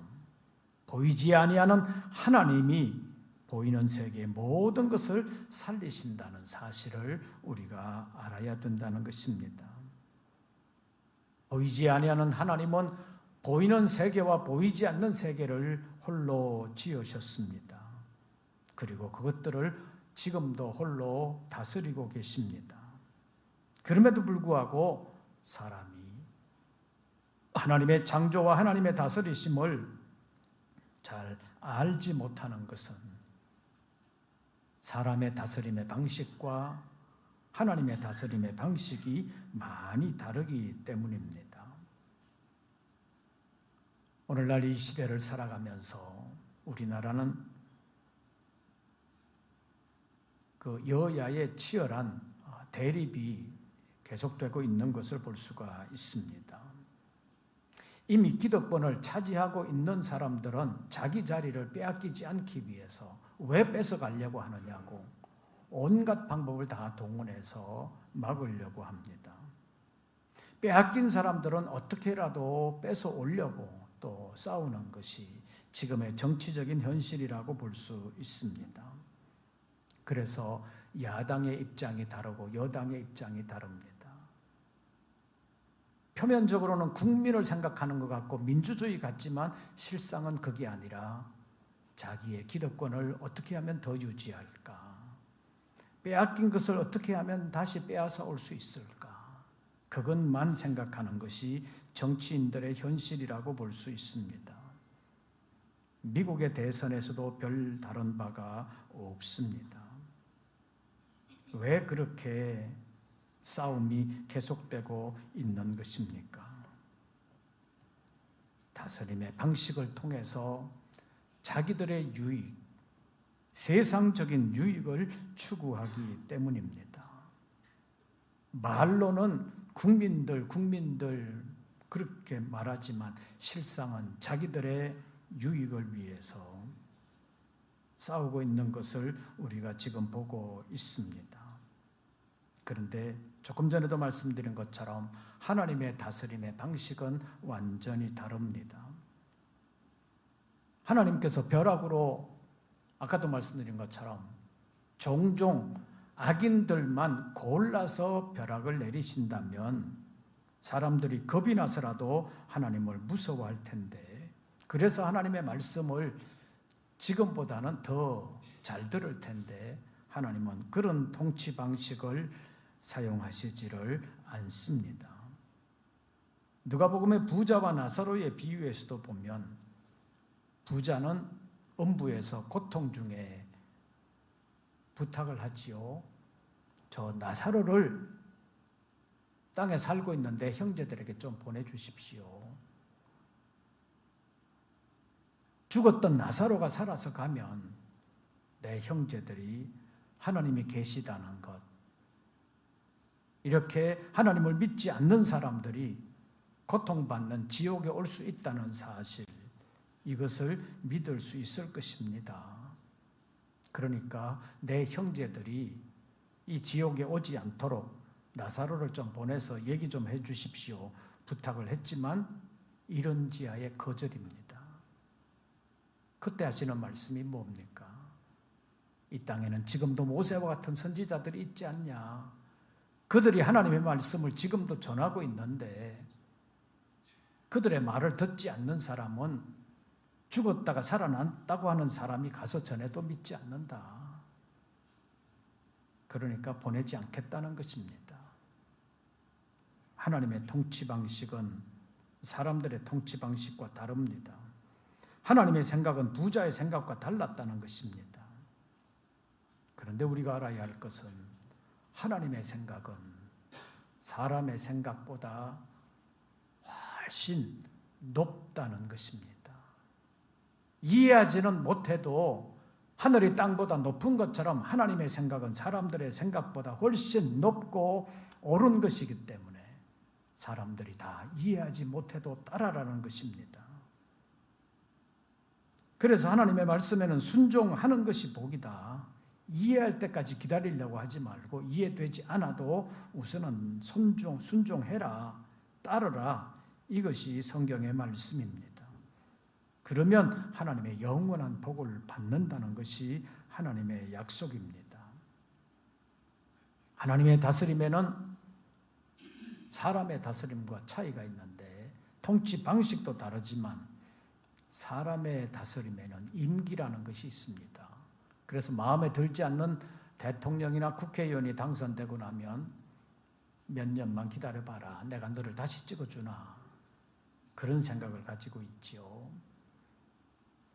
보이지 아니하는 하나님이 보이는 세계의 모든 것을 살리신다는 사실을 우리가 알아야 된다는 것입니다. 보이지 아니하는 하나님은 보이는 세계와 보이지 않는 세계를 홀로 지으셨습니다. 그리고 그것들을 지금도 홀로 다스리고 계십니다. 그럼에도 불구하고 사람이 하나님의 창조와 하나님의 다스리심을 잘 알지 못하는 것은 사람의 다스림의 방식과 하나님의 다스림의 방식이 많이 다르기 때문입니다. 오늘날 이 시대를 살아가면서 우리나라는 그 여야의 치열한 대립이 계속되고 있는 것을 볼 수가 있습니다. 이미 기득권을 차지하고 있는 사람들은 자기 자리를 빼앗기지 않기 위해서 왜 뺏어가려고 하느냐고 온갖 방법을 다 동원해서 막으려고 합니다. 빼앗긴 사람들은 어떻게라도 뺏어오려고 또 싸우는 것이 지금의 정치적인 현실이라고 볼 수 있습니다. 그래서 야당의 입장이 다르고 여당의 입장이 다릅니다. 표면적으로는 국민을 생각하는 것 같고 민주주의 같지만 실상은 그게 아니라 자기의 기득권을 어떻게 하면 더 유지할까? 빼앗긴 것을 어떻게 하면 다시 빼앗아 올 수 있을까? 그것만 생각하는 것이 정치인들의 현실이라고 볼 수 있습니다. 미국의 대선에서도 별 다른 바가 없습니다. 왜 그렇게 싸움이 계속되고 있는 것입니까? 다스림의 방식을 통해서 자기들의 유익, 세상적인 유익을 추구하기 때문입니다. 말로는 국민들 그렇게 말하지만 실상은 자기들의 유익을 위해서 싸우고 있는 것을 우리가 지금 보고 있습니다. 그런데 조금 전에도 말씀드린 것처럼 하나님의 다스림의 방식은 완전히 다릅니다. 하나님께서 벼락으로 아까도 말씀드린 것처럼 종종 악인들만 골라서 벼락을 내리신다면 사람들이 겁이 나서라도 하나님을 무서워할 텐데, 그래서 하나님의 말씀을 지금보다는 더 잘 들을 텐데 하나님은 그런 통치 방식을 사용하시지를 않습니다. 누가복음의 부자와 나사로의 비유에서도 보면 부자는 음부에서 고통 중에 부탁을 하지요. 저 나사로를 땅에 살고 있는데 형제들에게 좀 보내주십시오. 죽었던 나사로가 살아서 가면 내 형제들이 하나님이 계시다는 것, 이렇게 하나님을 믿지 않는 사람들이 고통받는 지옥에 올 수 있다는 사실, 이것을 믿을 수 있을 것입니다. 그러니까 내 형제들이 이 지옥에 오지 않도록 나사로를 좀 보내서 얘기 좀 해 주십시오 부탁을 했지만 이런 지하의 거절입니다. 그때 하시는 말씀이 뭡니까? 이 땅에는 지금도 모세와 같은 선지자들이 있지 않냐. 그들이 하나님의 말씀을 지금도 전하고 있는데 그들의 말을 듣지 않는 사람은 죽었다가 살아났다고 하는 사람이 가서 전해도 믿지 않는다. 그러니까 보내지 않겠다는 것입니다. 하나님의 통치 방식은 사람들의 통치 방식과 다릅니다. 하나님의 생각은 부자의 생각과 달랐다는 것입니다. 그런데 우리가 알아야 할 것은 하나님의 생각은 사람의 생각보다 훨씬 높다는 것입니다. 이해하지는 못해도 하늘이 땅보다 높은 것처럼 하나님의 생각은 사람들의 생각보다 훨씬 높고 옳은 것이기 때문에 사람들이 다 이해하지 못해도 따라라는 것입니다. 그래서 하나님의 말씀에는 순종하는 것이 복이다. 이해할 때까지 기다리려고 하지 말고 이해되지 않아도 우선은 순종해라, 따르라. 이것이 성경의 말씀입니다. 그러면 하나님의 영원한 복을 받는다는 것이 하나님의 약속입니다. 하나님의 다스림에는 사람의 다스림과 차이가 있는데 통치 방식도 다르지만 사람의 다스림에는 임기라는 것이 있습니다. 그래서 마음에 들지 않는 대통령이나 국회의원이 당선되고 나면 몇 년만 기다려봐라. 내가 너를 다시 찍어주나. 그런 생각을 가지고 있지요.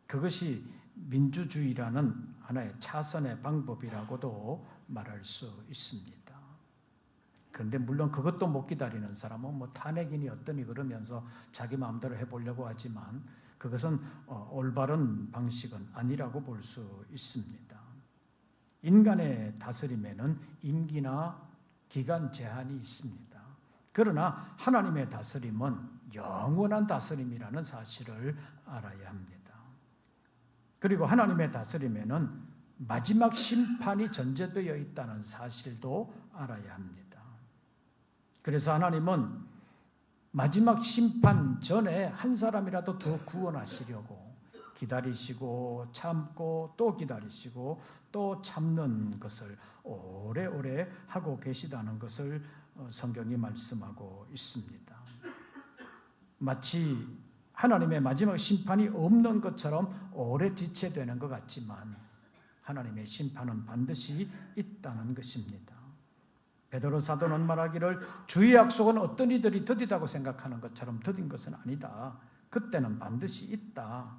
그것이 민주주의라는 하나의 차선의 방법이라고도 말할 수 있습니다. 그런데 물론 그것도 못 기다리는 사람은 뭐 탄핵이니 어떠니 그러면서 자기 마음대로 해보려고 하지만 그것은 올바른 방식은 아니라고 볼 수 있습니다. 인간의 다스림에는 임기나 기간 제한이 있습니다. 그러나 하나님의 다스림은 영원한 다스림이라는 사실을 알아야 합니다. 그리고 하나님의 다스림에는 마지막 심판이 전제되어 있다는 사실도 알아야 합니다. 그래서 하나님은 마지막 심판 전에 한 사람이라도 더 구원하시려고 기다리시고 참고 또 기다리시고 또 참는 것을 오래오래 하고 계시다는 것을 성경이 말씀하고 있습니다. 마치 하나님의 마지막 심판이 없는 것처럼 오래 지체되는 것 같지만 하나님의 심판은 반드시 있다는 것입니다. 베드로 사도는 말하기를 주의 약속은 어떤 이들이 더디다고 생각하는 것처럼 더딘 것은 아니다. 그때는 반드시 있다.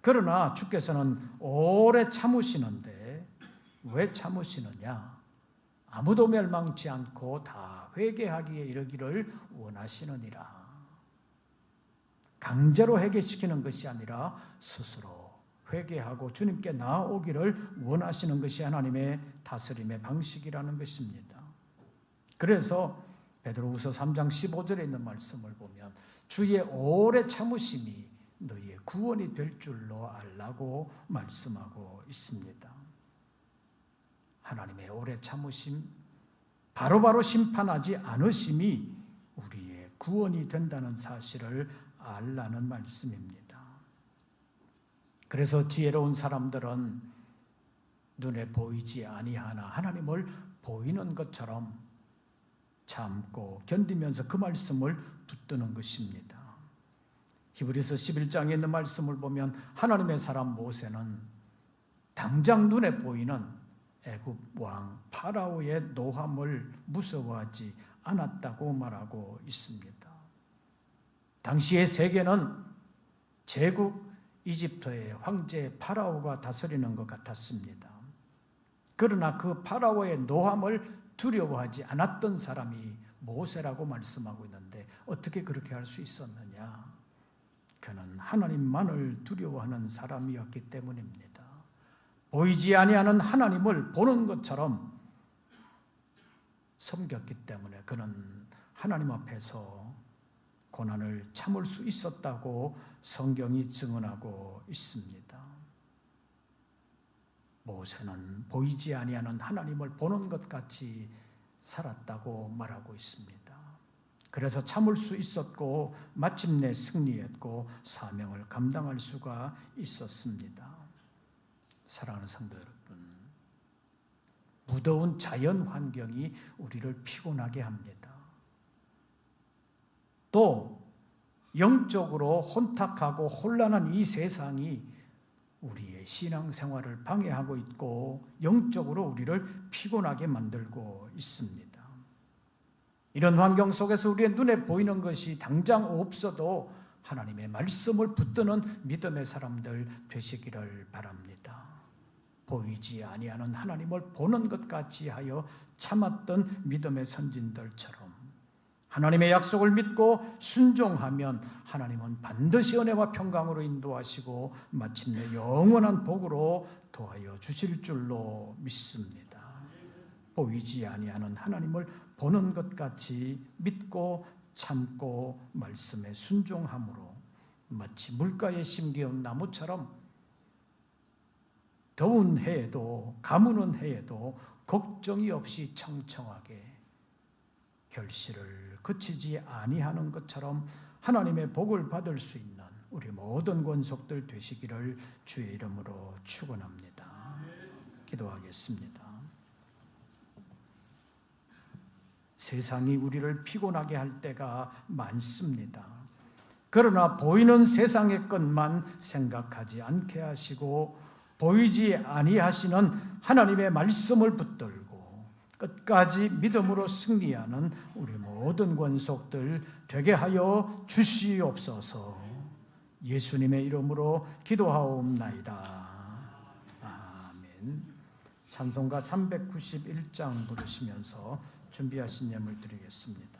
그러나 주께서는 오래 참으시는데 왜 참으시느냐? 아무도 멸망치 않고 다 회개하기에 이르기를 원하시느니라. 강제로 회개시키는 것이 아니라 스스로 회개하고 주님께 나아오기를 원하시는 것이 하나님의 다스림의 방식이라는 것입니다. 그래서 베드로후서 3장 15절에 있는 말씀을 보면 주의 오래 참으심이 너희의 구원이 될 줄로 알라고 말씀하고 있습니다. 하나님의 오래 참으심, 바로바로 심판하지 않으심이 우리의 구원이 된다는 사실을 알라는 말씀입니다. 그래서 지혜로운 사람들은 눈에 보이지 아니하나 하나님을 보이는 것처럼 참고 견디면서 그 말씀을 붙드는 것입니다. 히브리서 11장에 있는 말씀을 보면 하나님의 사람 모세는 당장 눈에 보이는 애굽 왕 파라오의 노함을 무서워하지 않았다고 말하고 있습니다. 당시의 세계는 제국 이집트의 황제 파라오가 다스리는 것 같았습니다. 그러나 그 파라오의 노함을 두려워하지 않았던 사람이 모세라고 말씀하고 있는데 어떻게 그렇게 할 수 있었느냐? 그는 하나님만을 두려워하는 사람이었기 때문입니다. 보이지 아니하는 하나님을 보는 것처럼 섬겼기 때문에 그는 하나님 앞에서 고난을 참을 수 있었다고 성경이 증언하고 있습니다. 모세는 보이지 아니하는 하나님을 보는 것 같이 살았다고 말하고 있습니다. 그래서 참을 수 있었고 마침내 승리했고 사명을 감당할 수가 있었습니다. 사랑하는 성도 여러분, 무더운 자연 환경이 우리를 피곤하게 합니다. 또 영적으로 혼탁하고 혼란한 이 세상이 우리의 신앙생활을 방해하고 있고 영적으로 우리를 피곤하게 만들고 있습니다. 이런 환경 속에서 우리의 눈에 보이는 것이 당장 없어도 하나님의 말씀을 붙드는 믿음의 사람들 되시기를 바랍니다. 보이지 아니하는 하나님을 보는 것 같이 하여 참았던 믿음의 선진들처럼 하나님의 약속을 믿고 순종하면 하나님은 반드시 은혜와 평강으로 인도하시고 마침내 영원한 복으로 도하여 주실 줄로 믿습니다. 보이지 아니하는 하나님을 보는 것 같이 믿고 참고 말씀에 순종함으로 마치 물가에 심기운 나무처럼 더운 해에도 가무는 해에도 걱정이 없이 청청하게 결실을 그치지 아니하는 것처럼 하나님의 복을 받을 수 있는 우리 모든 권속들 되시기를 주의 이름으로 축원합니다. 기도하겠습니다. 세상이 우리를 피곤하게 할 때가 많습니다. 그러나 보이는 세상의 것만 생각하지 않게 하시고 보이지 아니하시는 하나님의 말씀을 붙들고 끝까지 믿음으로 승리하는 우리 모든 권속들 되게 하여 주시옵소서. 예수님의 이름으로 기도하옵나이다. 아멘. 찬송가 391장 부르시면서 준비하신 예물 드리겠습니다.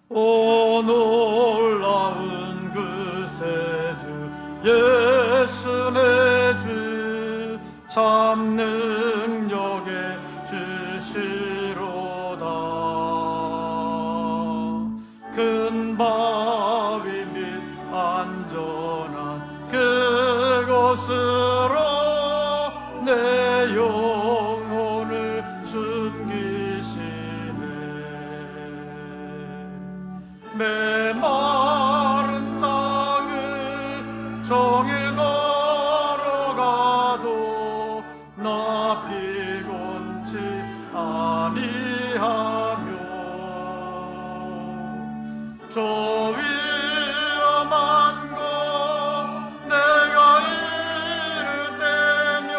오 놀라운 그 세주 예수 내 주 참 능력의 주시로다. 큰 바위 및 안전한 그곳으로 내 영혼을 숨기시네. 메마른 땅을 종일 걸어가도 나 피곤치 아니하며 저 위험한 곳 내가 이를 때면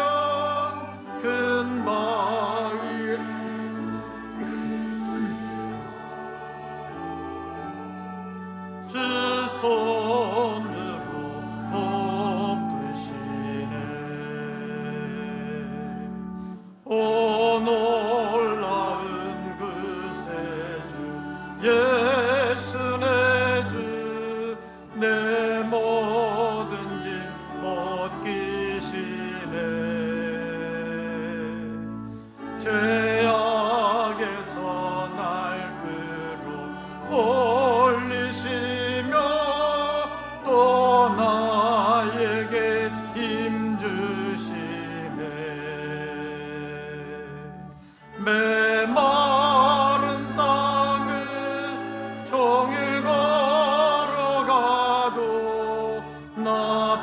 큰 바위 주 손으로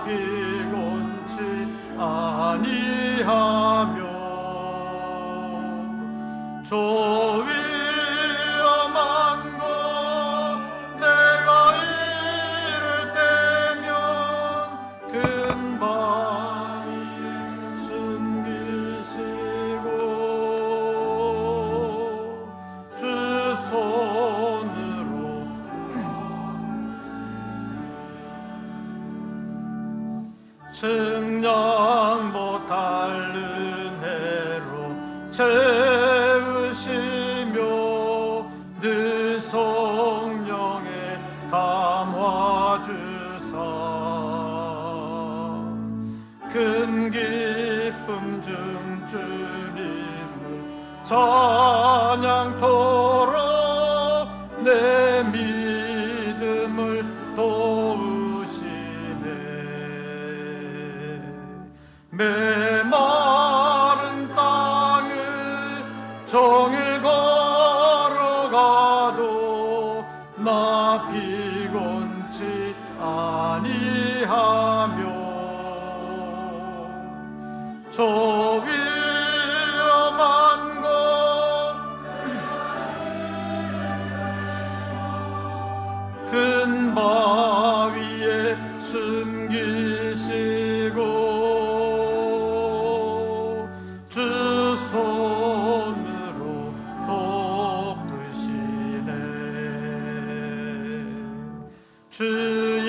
피곤치 아니하며 저 위험한 곳 내가 이를 때면 큰 바위에 숨기시고 주 손으로 측량 못할 은혜로 채우시며 늘 성령에 감화 주사 큰 기쁨 중 주님을 찬양토록 내 믿음을 도우시네 메마른 땅을 종일 걸어가도 나 피곤치 아니하며 저 위험한 곳 큰 바위에 숨기시고 주 손으로 돕으시네 주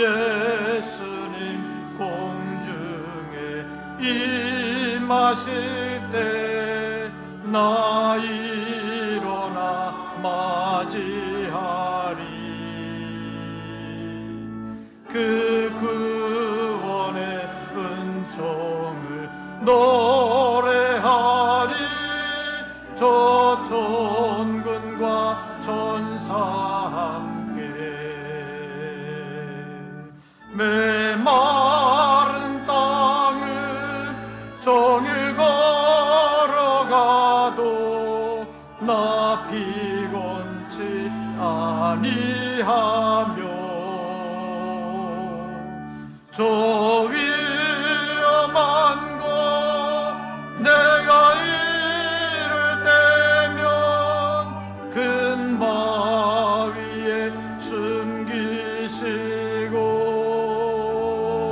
예수님 공중에 임하실 때 나 일어나 맞이하리 그 구원의 은총을 노래하리 저 천군과 천사 함께 메마른 땅을 종일 걸어가도 나 피곤치 아니하며 저 위험한 곳 내가 이를 때면 큰 바위에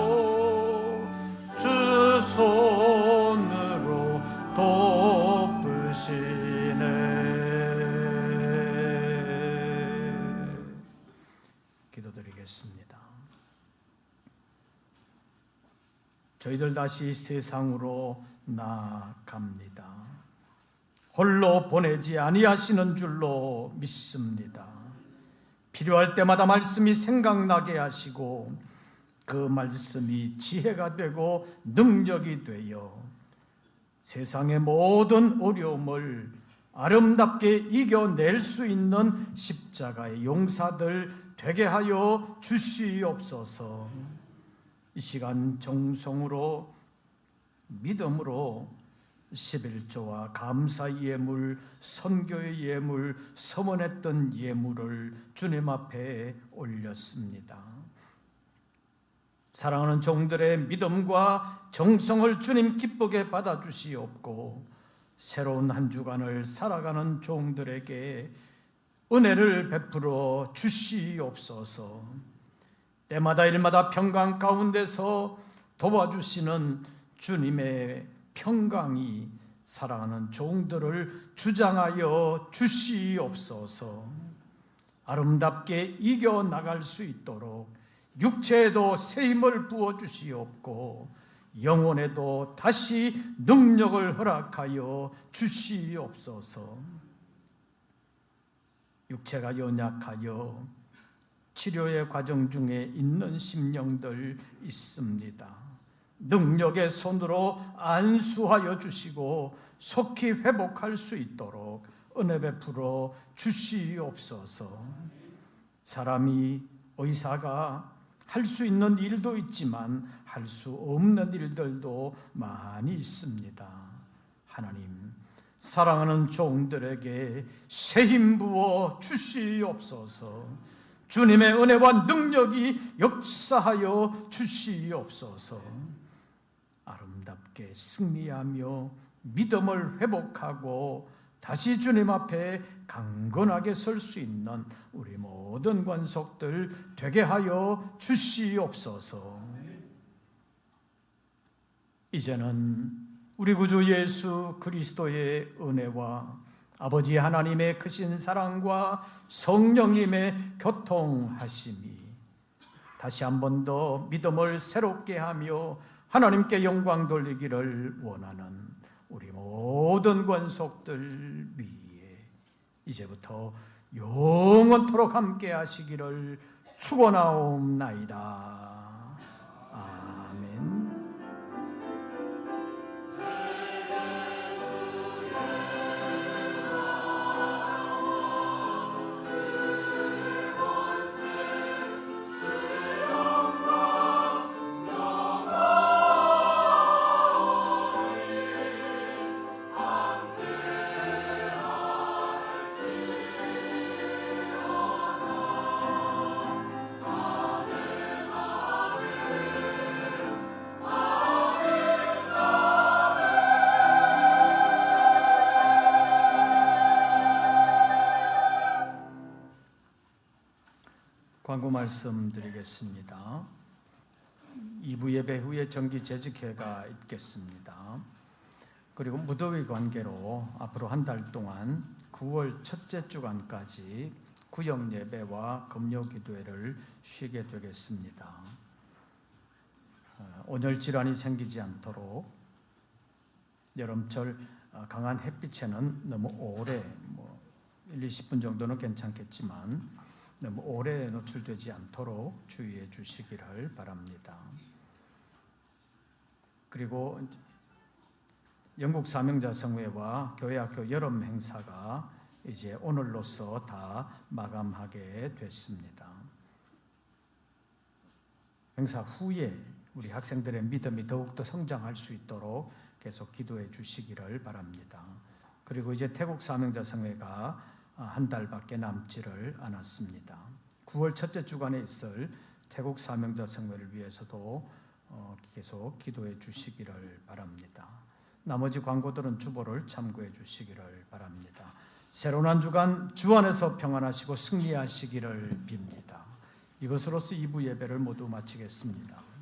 숨기시고 주 손으로 돕으시네. 기도드리겠습니다. 저희들 다시 세상으로 나아갑니다. 홀로 보내지 아니하시는 줄로 믿습니다. 필요할 때마다 말씀이 생각나게 하시고 그 말씀이 지혜가 되고 능력이 되어 세상의 모든 어려움을 아름답게 이겨낼 수 있는 십자가의 용사들 되게 하여 주시옵소서. 이 시간 정성으로 믿음으로 11조와 감사의 예물, 선교의 예물, 서원했던 예물을 주님 앞에 올렸습니다. 사랑하는 종들의 믿음과 정성을 주님 기쁘게 받아주시옵고 새로운 한 주간을 살아가는 종들에게 은혜를 베풀어 주시옵소서. 때마다 일마다 평강 가운데서 도와주시는 주님의 평강이 사랑하는 종들을 주장하여 주시옵소서. 아름답게 이겨나갈 수 있도록 육체에도 새 힘을 부어주시옵고 영혼에도 다시 능력을 허락하여 주시옵소서. 육체가 연약하여 치료의 과정 중에 있는 심령들 있습니다. 능력의 손으로 안수하여 주시고 속히 회복할 수 있도록 은혜 베풀어 주시옵소서. 사람이 의사가 할 수 있는 일도 있지만 할 수 없는 일들도 많이 있습니다. 하나님, 사랑하는 종들에게 새 힘 부어 주시옵소서. 주님의 은혜와 능력이 역사하여 주시옵소서. 아름답게 승리하며 믿음을 회복하고 다시 주님 앞에 강건하게 설 수 있는 우리 모든 관속들 되게 하여 주시옵소서. 이제는 우리 구주 예수 그리스도의 은혜와 아버지 하나님의 크신 사랑과 성령님의 교통하심이 다시 한 번 더 믿음을 새롭게 하며 하나님께 영광 돌리기를 원하는 우리 모든 관속들 위에 이제부터 영원토록 함께 하시기를 축원하옵나이다. 아멘. 광고 말씀드리겠습니다. 2부 예배 후에 정기 재직회가 있겠습니다. 그리고 무더위 관계로 앞으로 한 달 동안 9월 첫째 주간까지 구역 예배와 금요 기도회를 쉬게 되겠습니다. 온열 질환이 생기지 않도록 여름철 강한 햇빛에는 너무 오래 1-20분 정도는 괜찮겠지만 너무 오래 노출되지 않도록 주의해 주시기를 바랍니다. 그리고 영국 사명자 성회와 교회학교 여름 행사가 이제 오늘로서 다 마감하게 됐습니다. 행사 후에 우리 학생들의 믿음이 더욱더 성장할 수 있도록 계속 기도해 주시기를 바랍니다. 그리고 이제 태국 사명자 성회가 한 달밖에 남지를 않았습니다. 9월 첫째 주간에 있을 태국 사명자 성회를 위해서도 계속 기도해 주시기를 바랍니다. 나머지 광고들은 주보를 참고해 주시기를 바랍니다. 새로운 한 주간 주 안에서 평안하시고 승리하시기를 빕니다. 이것으로서 2부 예배를 모두 마치겠습니다.